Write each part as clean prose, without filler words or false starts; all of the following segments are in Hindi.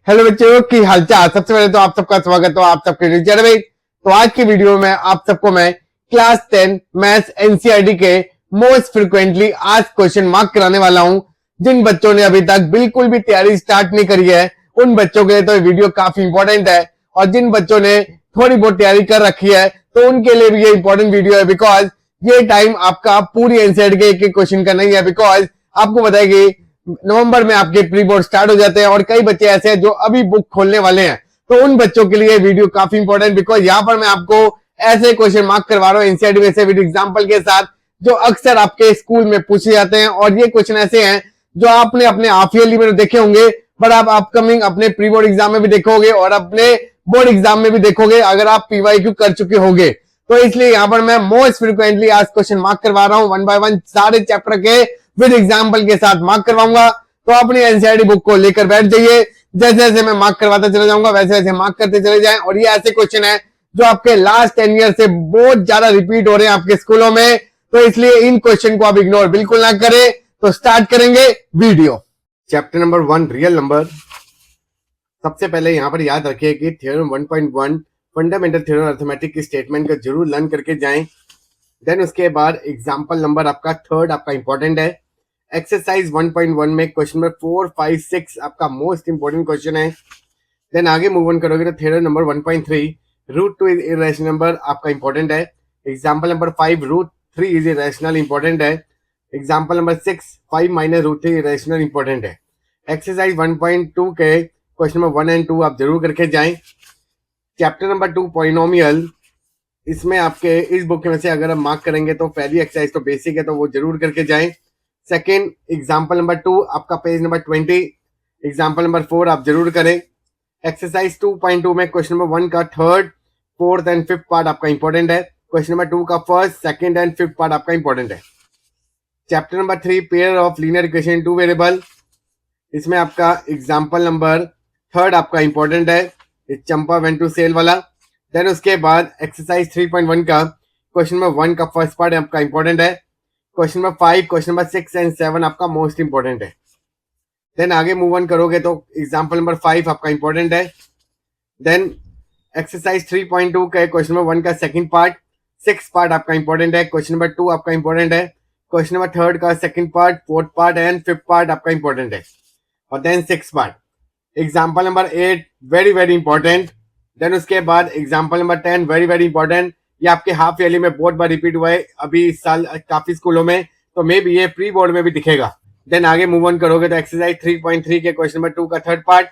हेलो बच्चों की हालचाल। सबसे पहले तो आप सबका स्वागत हो आप सबके टीचर में। तो आज की वीडियो में आप सबको मैं क्लास 10 मैथ्स एनसीईआरटी के most frequently asked question mark कराने वाला हूं। जिन बच्चों ने अभी तक बिल्कुल भी तैयारी स्टार्ट नहीं करी है उन बच्चों के लिए तो ये वीडियो काफी इंपॉर्टेंट है, और जिन बच्चों ने थोड़ी बहुत तैयारी कर रखी है तो उनके लिए भी ये इंपॉर्टेंट वीडियो है। बिकॉज ये टाइम आपका पूरी एनसीईआरटी के एक क्वेश्चन का नहीं है। बिकॉज आपको बताएगी नवंबर में आपके प्री बोर्ड स्टार्ट हो जाते हैं और कई बच्चे ऐसे हैं जो अभी बुक खोलने वाले हैं, तो उन बच्चों के लिए वीडियो काफी इंपॉर्टेंट। बिकॉज यहाँ पर मैं आपको ऐसे क्वेश्चन मार्क करवा रहा हूँ एनसीईआरटी में से विद एग्जांपल के साथ, जो अक्सर आपके स्कूल में पूछे जाते हैं। और ये क्वेश्चन ऐसे हैं जो आपने अपने हाफ ईयरली में देखे होंगे, बट आप अपकमिंग अपने प्री बोर्ड एग्जाम में भी देखोगे और अपने बोर्ड एग्जाम में भी देखोगे अगर आप पीवाईक्यू कर चुके होंगे। तो इसलिए यहाँ पर मैं मोस्ट फ्रिक्वेंटली आज क्वेश्चन मार्क करवा रहा हूँ, वन बाय वन सारे चैप्टर के विद एग्जाम्पल के साथ मार्क करवाऊंगा। तो अपनी एनसीईआरटी बुक को लेकर बैठ जाइए, जैसे जैसे मैं मार्क करवाता चला जाऊंगा वैसे वैसे मार्क करते चले जाएं। और ये ऐसे क्वेश्चन है जो आपके लास्ट 10 ईयर से बहुत ज्यादा रिपीट हो रहे हैं आपके स्कूलों में, तो इसलिए इन क्वेश्चन को आप इग्नोर बिल्कुल ना करें। तो स्टार्ट करेंगे video. Chapter number 1 real number. सबसे पहले यहाँ पर याद रखिए कि थ्योरम 1.1 फंडामेंटल थ्योरम अरिथमेटिक की स्टेटमेंट को जरूर लर्न करके जाएं। देन उसके बाद एग्जाम्पल नंबर आपका थर्ड आपका इंपॉर्टेंट है। एक्सरसाइज 1.1 में क्वेश्चन नंबर 4, 5, 6 आपका मोस्ट इंपॉर्टेंट क्वेश्चन है। देन आगे मूव ऑन करोगे तो theorem number 1.3 root 2 is irrational number आपका इंपॉर्टेंट है। Example number 5 root 3 is irrational important है। Example number 6 5 minus root 3 irrational important है। एक्सरसाइज 1.2 के क्वेश्चन नंबर 1 एंड 2 आप जरूर करके जाएं। चैप्टर नंबर 2 पॉलिनोमियल, इसमें आपके इस बुक में से अगर आप मार्क करेंगे तो पहली एक्सरसाइज तो बेसिक है तो वो जरूर करके जाएं। सेकेंड एग्जाम्पल नंबर 2 आपका पेज नंबर 20, एग्जाम्पल नंबर 4 आप जरूर करें। एक्सरसाइज 2.2 में क्वेश्चन नंबर 1 का third, fourth and fifth part आपका इंपॉर्टेंट है। क्वेश्चन नंबर 2 का first, second and fifth part आपका इंपॉर्टेंट है। Chapter number 3 pair of linear equation in two variable, इसमें आपका एग्जाम्पल नंबर थर्ड आपका इंपॉर्टेंट है, चंपा वेंट टू सेल वाला। देन उसके बाद एक्सरसाइज 3.1 का क्वेश्चन नंबर 1 का फर्स्ट पार्ट आपका इंपॉर्टेंट है। Question number 5, question number 6 and 7 आपका मोस्ट इंपॉर्टेंट है। देन आगे मूव ऑन करोगे तो एग्जाम्पल नंबर 5 आपका इंपॉर्टेंट है। देन एक्सरसाइज 3.2 का क्वेश्चन नंबर 1 का सेकंड पार्ट, 6 पार्ट आपका इंपॉर्टेंट है। क्वेश्चन नंबर 2 आपका इंपॉर्टेंट है। क्वेश्चन नंबर थर्ड का second part, fourth part and fifth part आपका इंपॉर्टेंट है। और then 6 part. Example number 8 very very important. Then उसके बाद example number 10 very very important. ये आपके हाफ ईयरली में बहुत बार रिपीट हुआ है अभी इस साल काफी स्कूलों में, तो मे भी ये प्री बोर्ड में भी दिखेगा। देन आगे मूव ऑन करोगे तो एक्सरसाइज 3.3 के क्वेश्चन नंबर 2 का third part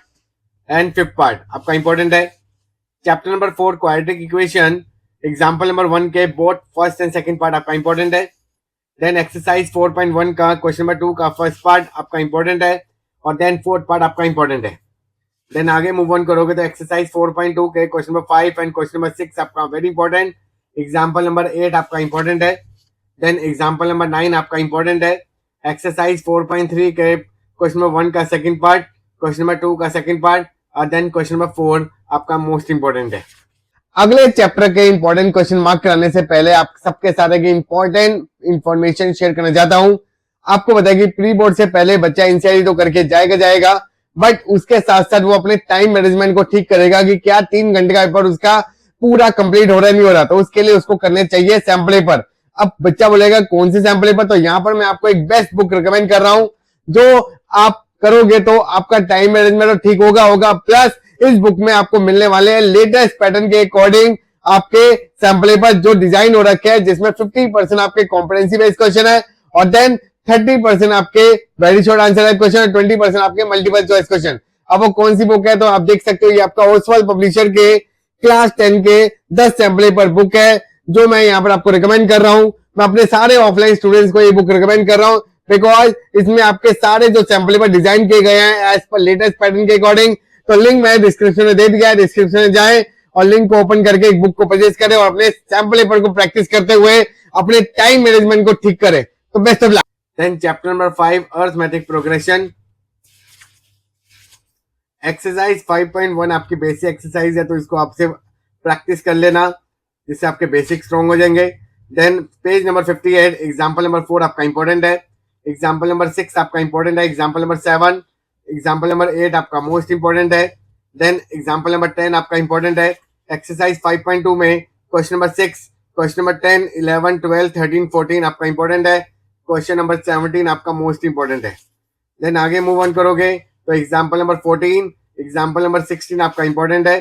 and fifth part आपका इंपॉर्टेंट है। Chapter number 4 quadratic equation, example number 1 के both first and second part आपका इंपॉर्टेंट है। देन एक्सरसाइज 4.1 का क्वेश्चन नंबर 2 का फर्स्ट पार्ट आपका इंपॉर्टेंट है और देन फोर्थ पार्ट आपका इंपॉर्टेंट है। देन आगे मूव ऑन करोगे तो एक्सरसाइज 4.2 के question number 5 and question number 6 आपका वेरी इंपॉर्टेंट। एग्जाम्पल नंबर 8 आपका इंपॉर्टेंट है। देन एग्जाम्पल नंबर 9 आपका इंपॉर्टेंट है। एक्सरसाइज 4.3 के क्वेश्चन नंबर 1 का सेकंड पार्ट, क्वेश्चन नंबर 2 का सेकंड पार्ट और देन क्वेश्चन नंबर 4 आपका मोस्ट इंपॉर्टेंट है। अगले चैप्टर के इंपॉर्टेंट क्वेश्चन मार्क कराने से पहले आप सबके साथ की इंपॉर्टेंट इंफॉर्मेशन शेयर करना चाहता हूं। आपको बताया कि प्री बोर्ड से पहले बच्चा एनसीईआरटी तो करके जाएगा, बट उसके साथ साथ वो अपने टाइम मैनेजमेंट को ठीक करेगा कि क्या 3 घंटे का पेपर उसका पूरा कंप्लीट हो रहा है नहीं हो रहा, तो उसके लिए उसको करने चाहिए सैम्पल पेपर। अब बच्चा बोलेगा कौन सी सैम्पल पेपर, तो यहाँ पर मैं आपको एक बेस्ट बुक रिकमेंड कर रहा हूं जो आप करोगे तो आपका टाइम मैनेजमेंट तो ठीक होगा। प्लस इस बुक में आपको मिलने वाले हैं लेटेस्ट पैटर्न के अकॉर्डिंग आपके सैम्पल पेपर जो डिजाइन हो रखे हैं, जिसमें 50% आपके कॉम्पिटेंसी बेस्ड क्वेश्चन है और देन 30% आपके very short answer type question, 20% आपके मल्टीपल चॉइस क्वेश्चन। अब वो कौन सी बुक है तो आप देख सकते हो, ये आपका ओसवाल पब्लिशर के क्लास 10 के 10 सैम्पल पेपर बुक है जो मैं यहाँ पर आपको रिकमेंड कर रहा हूँ। मैं अपने सारे ऑफलाइन स्टूडेंट्स को ये बुक रिकमेंड कर रहा हूँ बिकॉज इसमें आपके सारे जो सैम्पल पेपर डिजाइन किए गए हैं एज पर लेटेस्ट पैटर्न के अकॉर्डिंग। तो लिंक मैंने डिस्क्रिप्शन में दे दिया है, डिस्क्रिप्शन में जाएं और लिंक को ओपन करके एक बुक को परचेज करें और अपने सैम्पल पेपर को प्रैक्टिस करते हुए अपने टाइम मैनेजमेंट को ठीक करें। तो best of luck. Then chapter number 5 arithmetic progression, exercise 5.1 आपकी बेसिक एक्सरसाइज है तो इसको आपसे प्रैक्टिस कर लेना जिससे आपके बेसिक स्ट्रॉन्ग हो जाएंगे। Then page number 58 example number 4 आपका इंपॉर्टेंट है। एग्जाम्पल नंबर 6 आपका इंपॉर्टेंट है। एग्जाम्पल नंबर 7, एग्जाम्पल नंबर 8 आपका मोस्ट इंपॉर्टेंट है। देन एग्जाम्पल नंबर 10 आपका इंपॉर्टेंट है। एक्सरसाइज 5.2 में क्वेश्चन नंबर 6, क्वेश्चन नंबर 10, 11, 12, 13, 14 आपका इंपॉर्टेंट है। क्वेश्चन नंबर 17 आपका मोस्ट इंपॉर्टेंट है। देन आगे मूव ऑन करोगे तो एग्जाम्पल नंबर 14, एग्जाम्पल नंबर 16 आपका इंपॉर्टेंट है।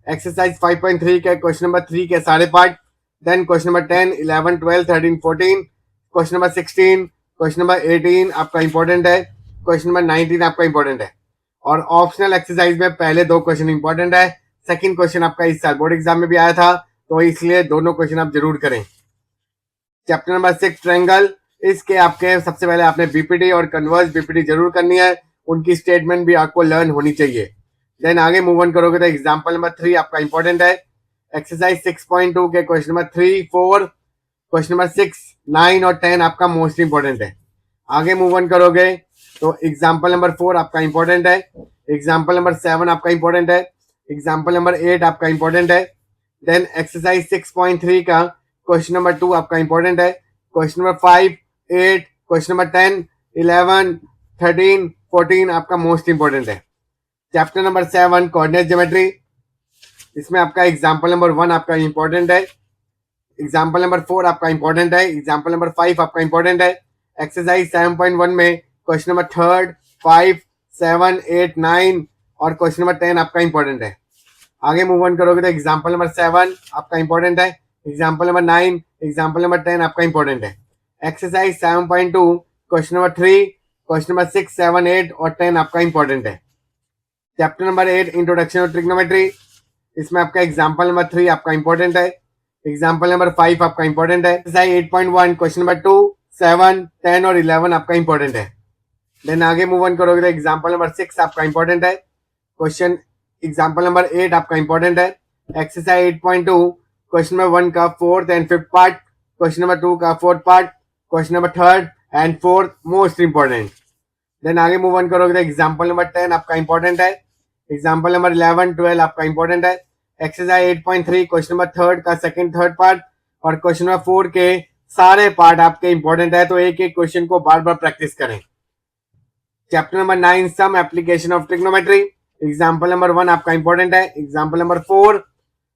एक्सरसाइज 5.3 के क्वेश्चन नंबर 3 के सारे part. Then question number 10, 11, 12, 13, 14, question number 16, question number 18 आपका इंपॉर्टेंट है। क्वेश्चन नंबर 19 आपका इंपॉर्टेंट है। और ऑप्शनल एक्सरसाइज में पहले 2 क्वेश्चन इंपॉर्टेंट है। सेकंड क्वेश्चन आपका इस साल बोर्ड एग्जाम में भी आया था, तो इसलिए दोनों क्वेश्चन आप जरूर करें। चैप्टर नंबर 6 ट्रायंगल, इसके आपके सबसे पहले आपने बीपीटी और कन्वर्स बीपीटी जरूर करनी है, उनकी स्टेटमेंट भी आपको लर्न होनी चाहिए। देन आगे मूव ऑन करोगे तो एग्जाम्पल नंबर 3 आपका इंपॉर्टेंट है। एक्सरसाइज 6.2 के क्वेश्चन नंबर 3, 4, क्वेश्चन नंबर 6, 9 और 10 आपका मोस्ट इंपॉर्टेंट है। आगे मूव ऑन करोगे तो एग्जाम्पल नंबर 4 आपका इंपॉर्टेंट है। एग्जाम्पल नंबर 7 आपका इंपॉर्टेंट है। एग्जाम्पल नंबर 8 आपका इंपॉर्टेंट है। देन एक्सरसाइज 6.3 का क्वेश्चन नंबर 2 आपका इंपॉर्टेंट है। क्वेश्चन नंबर 5, 8, क्वेश्चन नंबर 10, 11, 13, 14 आपका मोस्ट इंपॉर्टेंट है। चैप्टर नंबर 7 कोऑर्डिनेट ज्योमेट्री, इसमें आपका एग्जाम्पल नंबर 1 आपका इंपॉर्टेंट है। एग्जाम्पल नंबर 4 आपका इंपॉर्टेंट है। एग्जाम्पल नंबर 5 आपका इंपॉर्टेंट है। एक्सरसाइज 7.1 में क्वेश्चन नंबर 3, 5, 7, 8, 9 और क्वेश्चन नंबर 10 आपका इंपॉर्टेंट है। आगे मूव ऑन करोगे तो एग्जाम्पल नंबर 7 आपका इंपॉर्टेंट है। एग्जाम्पल नंबर 9, एग्जाम्पल नंबर 10 आपका इंपॉर्टेंट है। Exercise 7.2 question number 3, question number 6, 7, 8 और 10 आपका इंपॉर्टेंट है। Chapter number 8 introduction of trigonometry, इसमें आपका एग्जाम्पल नंबर 3 आपका इंपॉर्टेंट है। एग्जाम्पल नंबर 5 आपका इंपॉर्टेंट है। एक्सरसाइज 8.1 क्वेश्चन नंबर 2, 7, 10 और 11 आपका इंपॉर्टेंट है। देन आगे मूव ऑन करोगे तो एग्जाम्पल नंबर 6 आपका इंपॉर्टेंट है। क्वेश्चन एग्जाम्पल नंबर 8 आपका इंपॉर्टेंट है। एक्सरसाइज 8.2 क्वेश्चन नंबर 1 का 4th and 5th part, question number 2 का 4th part, question number 3rd and 4th most important. Then आगे मूव ऑन करोगे तो एग्जाम्पल नंबर 10 आपका इंपॉर्टेंट है। एग्जाम्पल नंबर 11, 12 आपका इंपॉर्टेंट है। एक्सरसाइज 8.3 क्वेश्चन नंबर 3rd का 2nd, 3rd पार्ट और क्वेश्चन नंबर 4 के सारे पार्ट आपके इंपॉर्टेंट है, तो एक एक क्वेश्चन को बार बार प्रैक्टिस करें। Chapter number 9 some application of trigonometry, example number 1 आपका इंपॉर्टेंट है। Example number 4,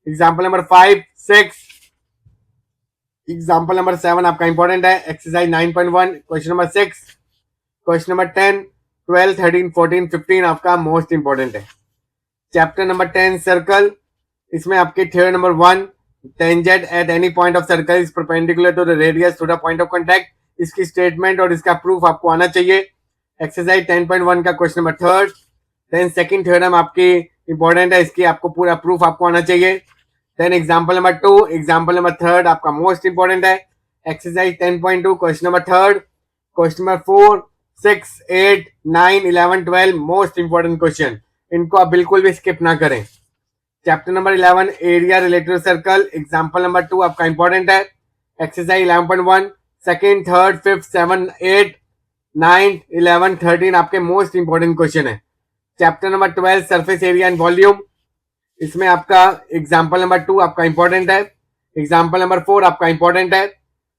example number 5, 6, example number 7 आपका इंपॉर्टेंट है। Exercise 9.1 question number 6, question number 10, 12, 13, 14, 15 आपका मोस्ट इंपॉर्टेंट है। चैप्टर नंबर 10 सर्कल, इसमें आपके theorem number 1 tangent at any point of circle is perpendicular to the radius two the point of contact, इसकी स्टेटमेंट और इसका प्रूफ आपको आना चाहिए। एक्सरसाइज 10.1 का question number 3rd। Then second theorem आपकी इंपॉर्टेंट है, इसकी आपको पूरा प्रूफ आपको आना चाहिए। Then example number 2, example number 3rd आपका मोस्ट इंपॉर्टेंट है। Exercise 10.2 question number 3rd, question number 4, 6, 8, 9, 11, 12 most important question, इनको आप बिल्कुल भी स्किप ना करें। Chapter number 11 area related circle, example number 2 आपका इंपॉर्टेंट है। एक्सरसाइज 11.1 सेकंड, थर्ड, 5th, 7, 8, 9, 11, 13 आपके मोस्ट इंपॉर्टेंट क्वेश्चन है। Chapter number 12 surface area and volume, इसमें आपका एग्जांपल नंबर 2 आपका इंपॉर्टेंट है। एग्जांपल नंबर 4 आपका इंपॉर्टेंट है।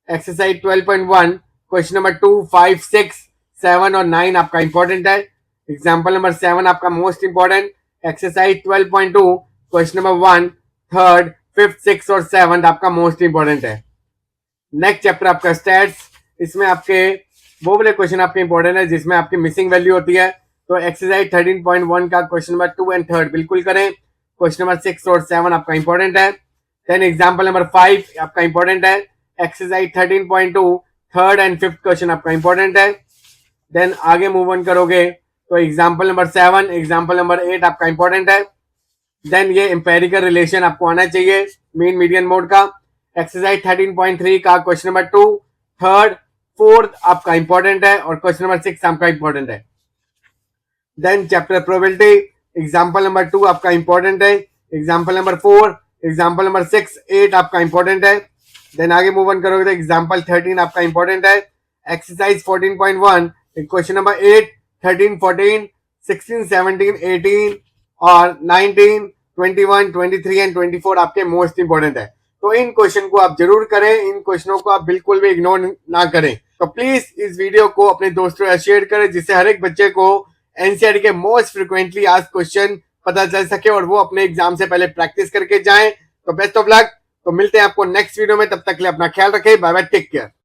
एक्सरसाइज 12.1 क्वेश्चन नंबर 2, 5, 6, 7 और 9 आपका इंपॉर्टेंट है। एग्जांपल नंबर 7 आपका most important. Exercise 12.2 question number 1, 3rd, 5th, 6th और 7th आपका मोस्ट इंपॉर्टेंट है। नेक्स्ट चैप्टर आपका स्टैट्स, इसमें आपके वो वाले क्वेश्चन आपके इंपॉर्टेंट है जिसमें आपकी मिसिंग वैल्यू होती है, तो एक्सरसाइज 13.1 का क्वेश्चन नंबर 2 एंड 3rd बिल्कुल करें। क्वेश्चन नंबर 6 और 7 आपका इंपॉर्टेंट है। देन एग्जांपल नंबर 5 आपका इंपॉर्टेंट है। Exercise 13.2 3rd and 5th question आपका इंपॉर्टेंट है। देन आगे मूव ऑन करोगे तो एग्जांपल नंबर 7, एग्जांपल नंबर 8 आपका इंपॉर्टेंट है। देन ये एम्पेरिकल रिलेशन आपको आना चाहिए मीन मीडियन मोड का। एक्सरसाइज 13.3 का क्वेश्चन नंबर 2, 3rd, 4th आपका इंपॉर्टेंट है और क्वेश्चन नंबर 6 आपका इंपॉर्टेंट है। Then chapter probability, example number 2 आपका इंपॉर्टेंट है। एग्जांपल नंबर 4, एग्जांपल नंबर 6, 8 आपका इंपॉर्टेंट है। देन आगे मूव ऑन करोगे तो एग्जांपल 13 आपका इंपॉर्टेंट है। एक्सरसाइज 14.1 क्वेश्चन नंबर 8, 13, 14, 16, 17, 18 और 19, 21, 23 एंड 24 आपके मोस्ट इंपॉर्टेंट है। तो इन क्वेश्चन को आप जरूर करें, इन क्वेश्चनों को आप बिल्कुल भी इग्नोर ना करें। तो प्लीज इस वीडियो को अपने दोस्तों से शेयर करें जिससे हर एक बच्चे को एनसीईआरटी के मोस्ट फ्रिक्वेंटली आस्क्ड क्वेश्चन पता चल सके और वो अपने एग्जाम से पहले प्रैक्टिस करके जाएं। तो बेस्ट ऑफ लक। तो मिलते हैं आपको नेक्स्ट वीडियो में, तब तक के लिए अपना ख्याल रखें। Bye bye, take care.